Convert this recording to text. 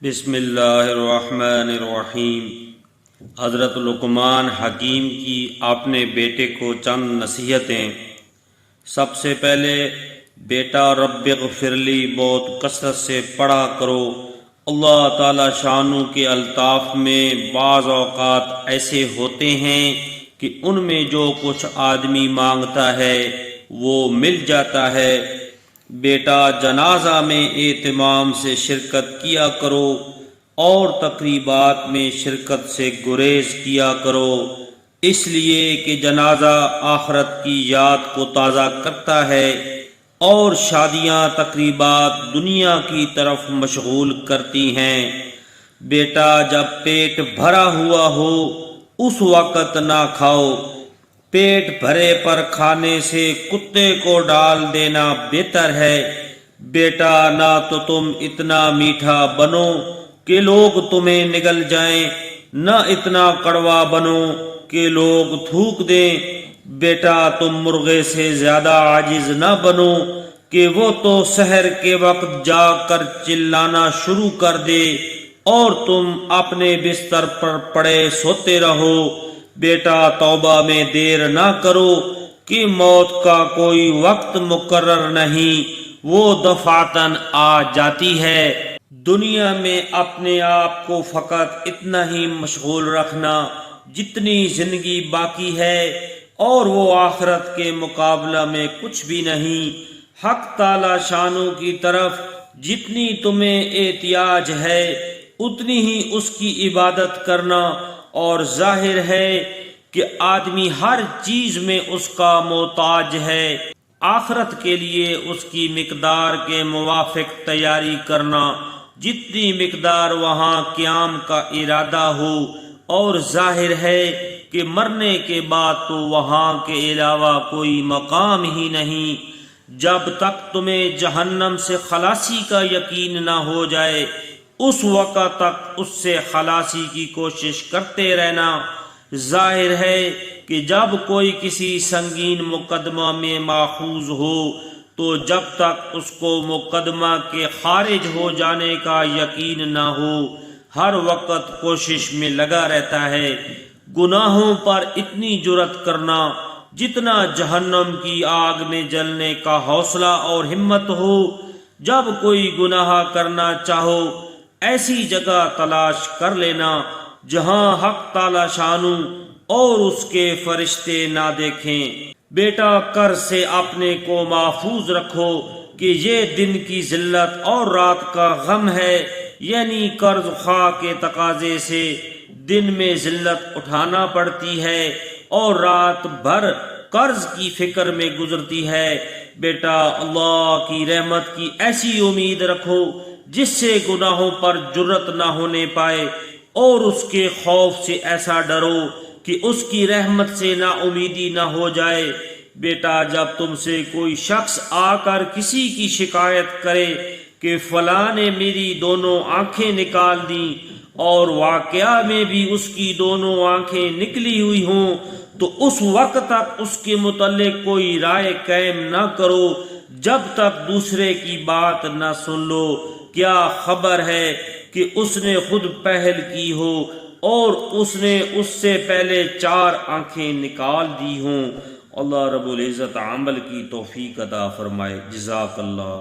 بسم اللہ الرحمن الرحیم۔ حضرت لقمان حکیم کی اپنے بیٹے کو چند نصیحتیں۔ سب سے پہلے بیٹا رب اغفر لی بہت کثرت سے پڑھا کرو۔ اللہ تعالی شانو کے الطاف میں بعض اوقات ایسے ہوتے ہیں کہ ان میں جو کچھ آدمی مانگتا ہے وہ مل جاتا ہے۔ بیٹا جنازہ میں اہتمام سے شرکت کیا کرو اور تقریبات میں شرکت سے گریز کیا کرو، اس لیے کہ جنازہ آخرت کی یاد کو تازہ کرتا ہے اور شادیاں تقریبات دنیا کی طرف مشغول کرتی ہیں۔ بیٹا جب پیٹ بھرا ہوا ہو اس وقت نہ کھاؤ، پیٹ بھرے پر کھانے سے کتے کو ڈال دینا بہتر ہے۔ بیٹا نہ تو تم اتنا میٹھا بنو کہ لوگ تمہیں نگل جائیں، نہ اتنا کڑوا بنو کہ لوگ تھوک دیں۔ بیٹا تم مرغے سے زیادہ عاجز نہ بنو کہ وہ تو سحر کے وقت جا کر چلانا شروع کر دے اور تم اپنے بستر پر پڑے سوتے رہو۔ بیٹا توبہ میں دیر نہ کرو کہ موت کا کوئی وقت مقرر نہیں، وہ دفعتاً آ جاتی ہے۔ دنیا میں اپنے آپ کو فقط اتنا ہی مشغول رکھنا جتنی زندگی باقی ہے، اور وہ آخرت کے مقابلہ میں کچھ بھی نہیں۔ حق تعالی شانو کی طرف جتنی تمہیں احتیاج ہے اتنی ہی اس کی عبادت کرنا، اور ظاہر ہے کہ آدمی ہر چیز میں اس کا محتاج ہے۔ آخرت کے لیے اس کی مقدار کے موافق تیاری کرنا، جتنی مقدار وہاں قیام کا ارادہ ہو، اور ظاہر ہے کہ مرنے کے بعد تو وہاں کے علاوہ کوئی مقام ہی نہیں۔ جب تک تمہیں جہنم سے خلاصی کا یقین نہ ہو جائے اس وقت تک اس سے خلاصی کی کوشش کرتے رہنا۔ ظاہر ہے کہ جب کوئی کسی سنگین مقدمہ میں ماخوذ ہو تو جب تک اس کو مقدمہ کے خارج ہو جانے کا یقین نہ ہو ہر وقت کوشش میں لگا رہتا ہے۔ گناہوں پر اتنی جرأت کرنا جتنا جہنم کی آگ میں جلنے کا حوصلہ اور ہمت ہو۔ جب کوئی گناہ کرنا چاہو ایسی جگہ تلاش کر لینا جہاں حق تعالی شانو اور اس کے فرشتے نہ دیکھیں۔ بیٹا قرض سے اپنے کو محفوظ رکھو کہ یہ دن کی ذلت اور رات کا غم ہے، یعنی قرض خواہ کے تقاضے سے دن میں ذلت اٹھانا پڑتی ہے اور رات بھر قرض کی فکر میں گزرتی ہے۔ بیٹا اللہ کی رحمت کی ایسی امید رکھو جس سے گناہوں پر جرأت نہ ہونے پائے، اور اس کے خوف سے ایسا ڈرو کہ اس کی رحمت سے نا امیدی نہ ہو جائے۔ بیٹا جب تم سے کوئی شخص آ کر کسی کی شکایت کرے کہ فلاں نے میری دونوں آنکھیں نکال دیں اور واقعہ میں بھی اس کی دونوں آنکھیں نکلی ہوئی ہوں، تو اس وقت تک اس کے متعلق کوئی رائے قائم نہ کرو جب تک دوسرے کی بات نہ سن لو۔ کیا خبر ہے کہ اس نے خود پہل کی ہو اور اس نے اس سے پہلے 4 آنکھیں نکال دی ہوں۔ اللہ رب العزت عمل کی توفیق عطا فرمائے۔ جزاک اللہ۔